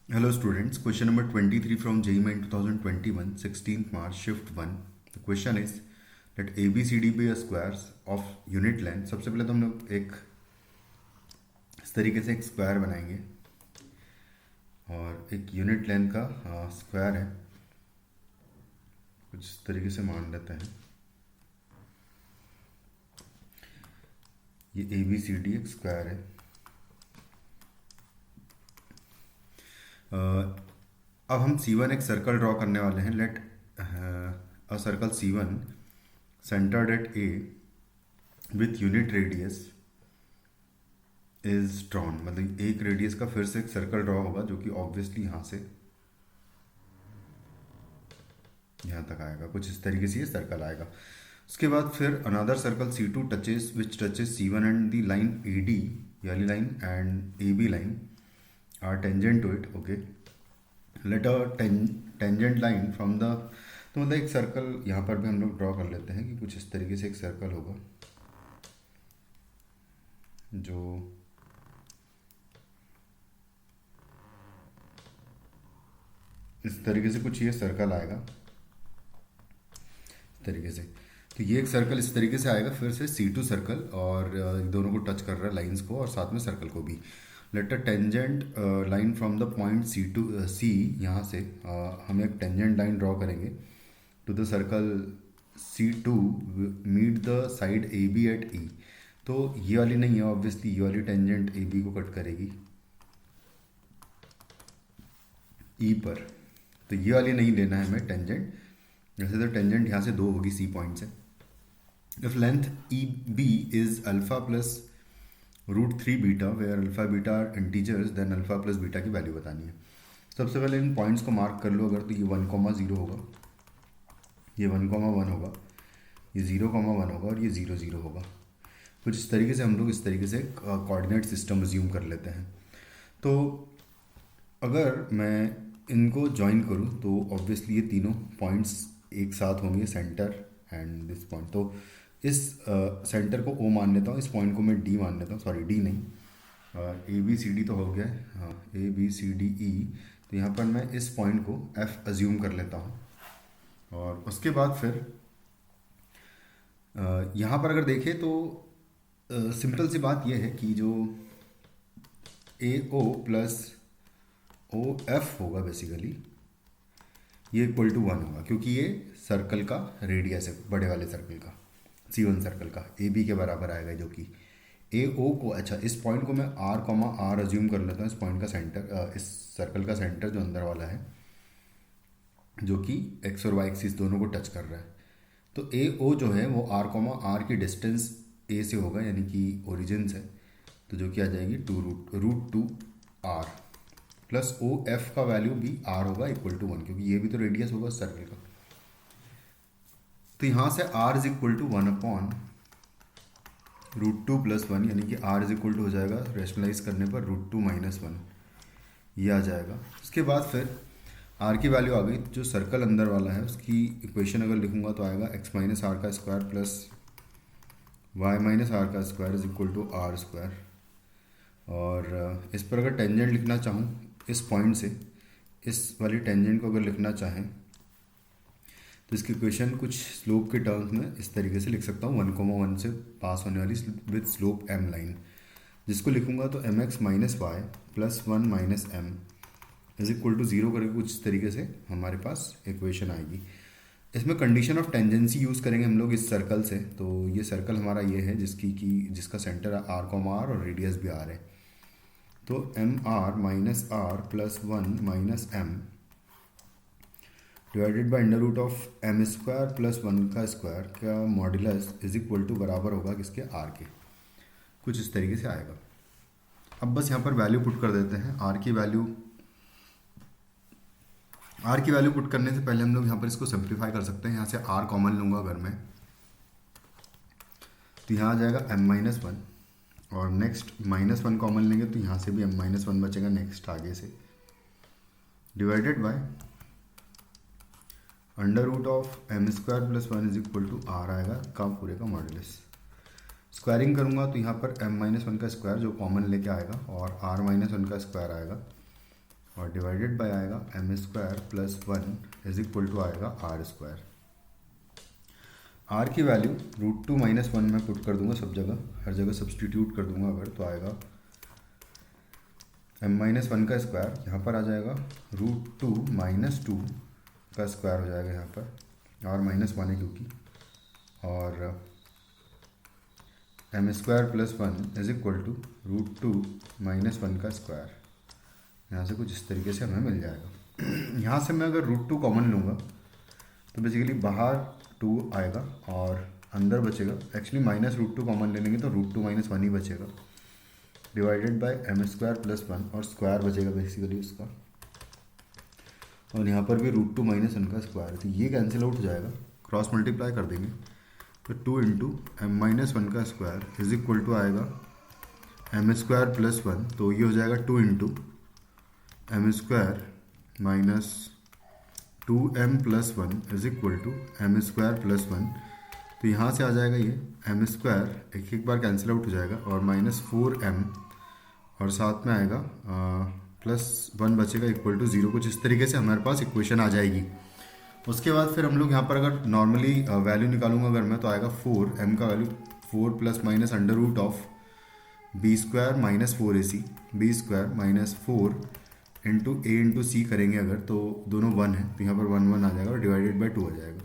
Hello students, question number 23 from JEE Main 2021, 16th March, shift 1. The question is that ABCD be a squares of unit length. सबसे पहले तो हम लोग एक इस तरीके से एक स्क्वायर बनाएंगे और एक यूनिट लेंथ का स्क्वायर है, कुछ इस तरीके से मान लेते हैं। ये ABCD एक स्क्वायर है। अब हम C1 एक सर्कल ड्रॉ करने वाले हैं। Let a circle C1 centred at A with unit radius is drawn. मतलब एक रेडियस का फिर से एक सर्कल ड्रॉ होगा जो कि ऑब्वियसली यहाँ से यहाँ तक आएगा, कुछ इस तरीके से ये सर्कल आएगा। उसके बाद फिर another circle C2 touches which touches C1 and the line AD, ये वाली line and AB line are tangent to it. Okay, let a tangent line from the, तो मतलब एक सर्कल यहाँ पर भी हम लोग ड्रॉ कर लेते हैं कि कुछ इस तरीके से एक सर्कल होगा जो इस तरीके से, कुछ ये सर्कल आएगा इस तरीके से। तो ये एक सर्कल इस तरीके से आएगा, फिर से C2 सर्कल और दोनों को टच कर रहा है लाइंस को और साथ में सर्कल को भी। Let a tangent line from the point C2 C, यहाँ से हम एक टेंजेंट लाइन ड्रॉ करेंगे to the circle C2 meet the side AB at E। तो ये वाली नहीं है ऑब्वियसली, ये वाली टेंजेंट AB को कट करेगी E पर, तो ये वाली नहीं लेना है हमें टेंजेंट। जैसे तो टेंजेंट यहाँ से 2 होगी C पॉइंट से। If length EB is alpha plus √3 beta where alpha beta are integers, then alpha plus beta की वैल्यू बतानी है। सबसे पहले इन पॉइंट्स को मार्क कर लो। अगर तो ये 1,0 होगा, ये 1,1 होगा, ये 0,1 होगा और ये 0,0 होगा। कुछ इस तरीके से हम लोग इस तरीके से कोऑर्डिनेट सिस्टम अज्यूम कर लेते हैं। तो अगर मैं इनको ज्वाइन करूँ तो ऑब्वियसली ये तीनों पॉइंट्स एक साथ होंगे, सेंटर एंड दिस पॉइंट। तो इस सेंटर को O मान लेता हूँ, इस पॉइंट को मैं D मान लेता हूँ, सॉरी D नहीं, ABCD तो हो गया है, हाँ ABCDE। तो यहाँ पर मैं इस पॉइंट को F अज्यूम कर लेता हूँ और उसके बाद फिर यहाँ पर अगर देखें तो सिंपल सी बात यह है कि जो AO प्लस OF होगा बेसिकली ये इक्वल टू 1 होगा, क्योंकि ये सर्कल का रेडियस है, बड़े वाले सर्कल का, C1 सर्कल का AB के बराबर आएगा, जो कि AO को, अच्छा इस पॉइंट को मैं R अज्यूम कर लेता हूँ, इस पॉइंट का सेंटर, इस सर्कल का सेंटर जो अंदर वाला है, जो कि X और Y एक्सिस दोनों को टच कर रहा है। तो AO जो है वो R की डिस्टेंस A से होगा, यानी कि ओरिजिन से, तो जो कि आ जाएगी √2 R प्लस OF का वैल्यू भी R होगा इक्वल टू 1, क्योंकि ये भी तो रेडियस होगा सर्कल का। तो यहाँ से R is equal to 1/√2 plus 1, यानी कि R इज इक्वल टू हो जाएगा रेशनलाइज करने पर √2 - 1, ये आ जाएगा। उसके बाद फिर R की वैल्यू आ गई, जो सर्कल अंदर वाला है उसकी इक्वेशन अगर लिखूंगा तो आएगा x - R का स्क्वायर प्लस y - R का square is equal to R square. और इस पर अगर टेंजेंट लिखना चाहूँ इस पॉइंट से, इस वाली टेंजेंट को अगर लिखना चाहें तो इसकी इक्वेशन कुछ स्लोप के टर्म्स में इस तरीके से लिख सकता हूँ, 1,1 से पास होने वाली विद स्लोप m लाइन, जिसको लिखूंगा तो mx - y plus 1 - m is equal to 0 करके कुछ इस तरीके से हमारे पास इक्वेशन आएगी। इसमें कंडीशन ऑफ टेंजेंसी यूज़ करेंगे हम लोग इस सर्कल से। तो ये सर्कल हमारा ये है जिसका सेंटर R और रेडियस भी R है। तो mr - R plus 1 - m divided by √m² plus 1 का स्क्वायर का मॉड्यूलस इज इक्वल टू बराबर होगा किसके, R के। कुछ इस तरीके से आएगा। अब बस यहाँ पर वैल्यू पुट कर देते हैं। R की वैल्यू पुट करने से पहले हम लोग यहाँ पर इसको सिंप्लीफाई कर सकते हैं। यहाँ से R कॉमन लूँगा अगर मैं, तो यहाँ आ जाएगा m - 1 और नेक्स्ट -1 कॉमन लेंगे तो यहाँ से भी m - 1 बचेगा नेक्स्ट आगे से, divided by √m² plus 1 is equal to R आएगा का पूरे का मॉड्यूलस। स्क्वायरिंग करूँगा तो यहाँ पर m - 1 का स्क्वायर जो कॉमन लेके आएगा और R - 1 का स्क्वायर आएगा और डिवाइडेड बाय आएगा M square plus 1 is equal to आएगा आर स्क्वायर। आर की वैल्यू √2 - 1 में पुट कर दूंगा सब जगह, हर जगह सब्सटीट्यूट कर दूंगा अगर, तो आएगा m-1 का स्क्वायर यहाँ पर आ जाएगा, √2 - 2 का स्क्वायर हो जाएगा यहाँ पर, और -1 है क्योंकि, और m square plus 1 is equal to √2 - 1 का स्क्वायर। यहाँ से कुछ इस तरीके से हमें मिल जाएगा। यहाँ से मैं अगर √2 कॉमन लूँगा तो बेसिकली बाहर 2 आएगा और अंदर बचेगा, एक्चुअली -√2 कॉमन ले लेंगे तो √2 - 1 ही बचेगा, divided by m square plus 1, और स्क्वायर बचेगा बेसिकली उसका, और यहाँ पर भी √2 - 1 का स्क्वायर, तो ये कैंसिल आउट हो जाएगा, क्रॉस मल्टीप्लाई कर देंगे तो 2 इंटू m-1 का स्क्वायर इज इक्वल टू आएगा m स्क्वायर प्लस 1, तो ये हो जाएगा 2 into m square minus 2m plus 1 is equal to m square plus 1, तो यहाँ से आ जाएगा ये m स्क्वायर एक बार कैंसिल आउट हो जाएगा, और -4m, और साथ में आएगा प्लस 1 बचेगा इक्वल टू 0। कुछ इस तरीके से हमारे पास इक्वेशन आ जाएगी। उसके बाद फिर हम लोग यहाँ पर अगर नॉर्मली वैल्यू निकालूंगा अगर मैं, तो आएगा 4, m का value 4 plus minus under root of b square minus 4ac, b square minus 4 into a into C करेंगे अगर, तो दोनों 1 है तो यहाँ पर 1 1 आ जाएगा और डिवाइडेड बाय 2 आ जाएगा।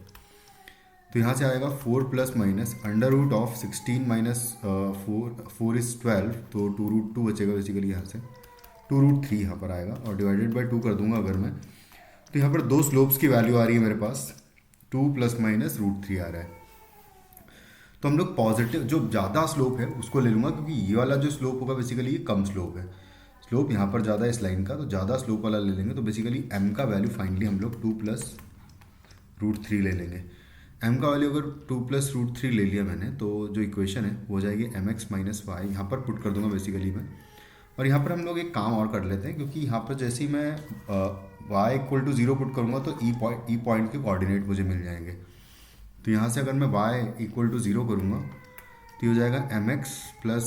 तो यहाँ से आएगा 4 plus minus under root of 16 minus 4 is 12, तो 2√2 बचेगा बेसिकली, यहाँ से 2√3 यहाँ पर आएगा, और डिवाइडेड बाय 2 कर दूंगा अगर मैं, तो यहाँ पर 2 स्लोप्स की वैल्यू आ रही है मेरे पास, 2 प्लस माइनस √3 आ रहा है। तो हम लोग पॉजिटिव जो ज़्यादा स्लोप है उसको ले लूँगा, क्योंकि ये वाला जो स्लोप होगा बेसिकली ये कम स्लोप है, स्लोप यहाँ पर ज़्यादा है इस लाइन का, तो ज़्यादा स्लोप वाला ले लेंगे। तो बेसिकली m का वैल्यू फाइनली हम लोग 2 प्लस √3 ले लेंगे। m का वैल्यू अगर 2 प्लस √3 ले लिया मैंने, तो जो इक्वेशन है वो हो जाएगी mx माइनस वाई, यहाँ पर पुट कर दूंगा बेसिकली मैं। और यहाँ पर हम लोग एक काम और कर लेते हैं, क्योंकि यहाँ पर जैसे ही मैं y इक्वल टू 0 पुट करूँगा तो ई पॉइंट के कोऑर्डिनेट मुझे मिल जाएंगे। तो यहाँ से अगर मैं y इक्वल टू 0 करूँगा तो हो जाएगा mx plus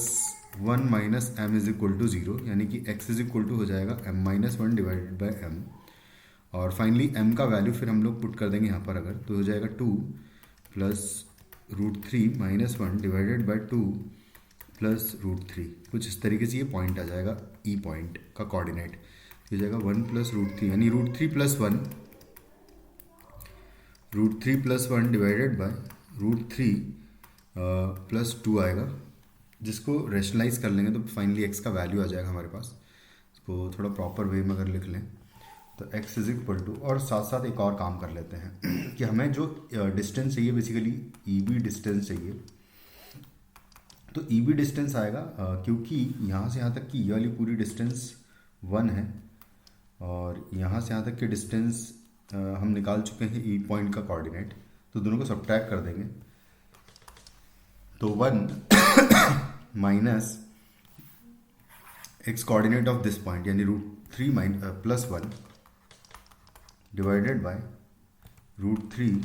1 minus m is equal to 0, यानी कि x इज इक्वल टू हो जाएगा m-1 डिवाइडेड बाय m, और फाइनली m का वैल्यू फिर हम लोग पुट कर देंगे यहाँ पर अगर, तो हो जाएगा 2 plus √3 minus 1 divided by 2 plus √3। कुछ इस तरीके से ये पॉइंट आ जाएगा, ई पॉइंट का कोऑर्डिनेट हो जाएगा 1 प्लस √3, यानी √3 प्लस 1 डिवाइडेड बाय √3 प्लस 2 आएगा, जिसको रेशनलाइज कर लेंगे तो फाइनली x का वैल्यू आ जाएगा हमारे पास। इसको थोड़ा प्रॉपर वे में अगर लिख लें तो x इज इक्वल टू, और साथ साथ एक और काम कर लेते हैं कि हमें जो डिस्टेंस चाहिए बेसिकली EB डिस्टेंस चाहिए, तो EB डिस्टेंस आएगा क्योंकि यहाँ से यहाँ तक की ये वाली पूरी डिस्टेंस 1 है, और यहाँ से यहाँ तक की डिस्टेंस हम निकाल चुके हैं ई पॉइंट का कोऑर्डिनेट, तो दोनों को सब्ट्रैक्ट कर देंगे, तो 1 minus x coordinate of this point यानी √3 प्लस 1 डिवाइडेड बाय √3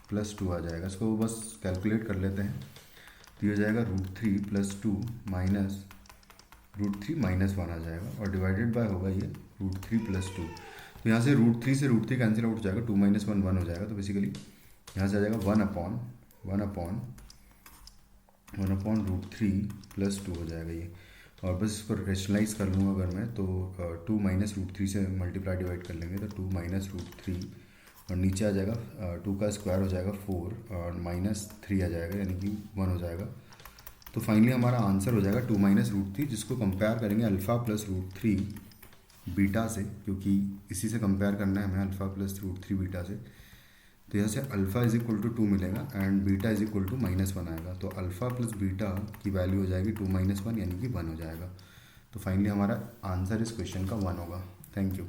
प्लस 2 आ जाएगा। इसको बस कैलकुलेट कर लेते हैं, तो ये हो जाएगा √3 प्लस 2 माइनस √3 माइनस 1 आ जाएगा, और डिवाइडेड बाय होगा ये √3 प्लस 2। तो यहाँ से √3 से √3 कैंसिल आउट हो जाएगा, 2 माइनस 1 1 हो जाएगा, तो बेसिकली यहाँ से आ जाएगा 1 अपॉन √3 प्लस 2 हो जाएगा ये, और बस इसको रेशनलाइज कर लूँगा अगर मैं, तो 2 माइनस √3 से मल्टीप्लाई डिवाइड कर लेंगे तो 2 माइनस √3, और नीचे आ जाएगा 2 का स्क्वायर हो जाएगा 4 और -3 आ जाएगा, यानी कि 1 हो जाएगा। तो फाइनली हमारा आंसर हो जाएगा 2 माइनस √3, जिसको कंपेयर करेंगे अल्फ़ा प्लस √3 बीटा से, क्योंकि इसी से कंपेयर करना है हमें अल्फ़ा प्लस √3 बीटा से। तो यहाँ से अल्फ़ा इज इक्वल टू 2 मिलेगा and beta is equal to -1 आएगा, तो अल्फ़ा प्लस बीटा की वैल्यू हो जाएगी 2 - 1 यानी कि 1 हो जाएगा। तो फाइनली हमारा आंसर इस क्वेश्चन का 1 होगा। Thank you.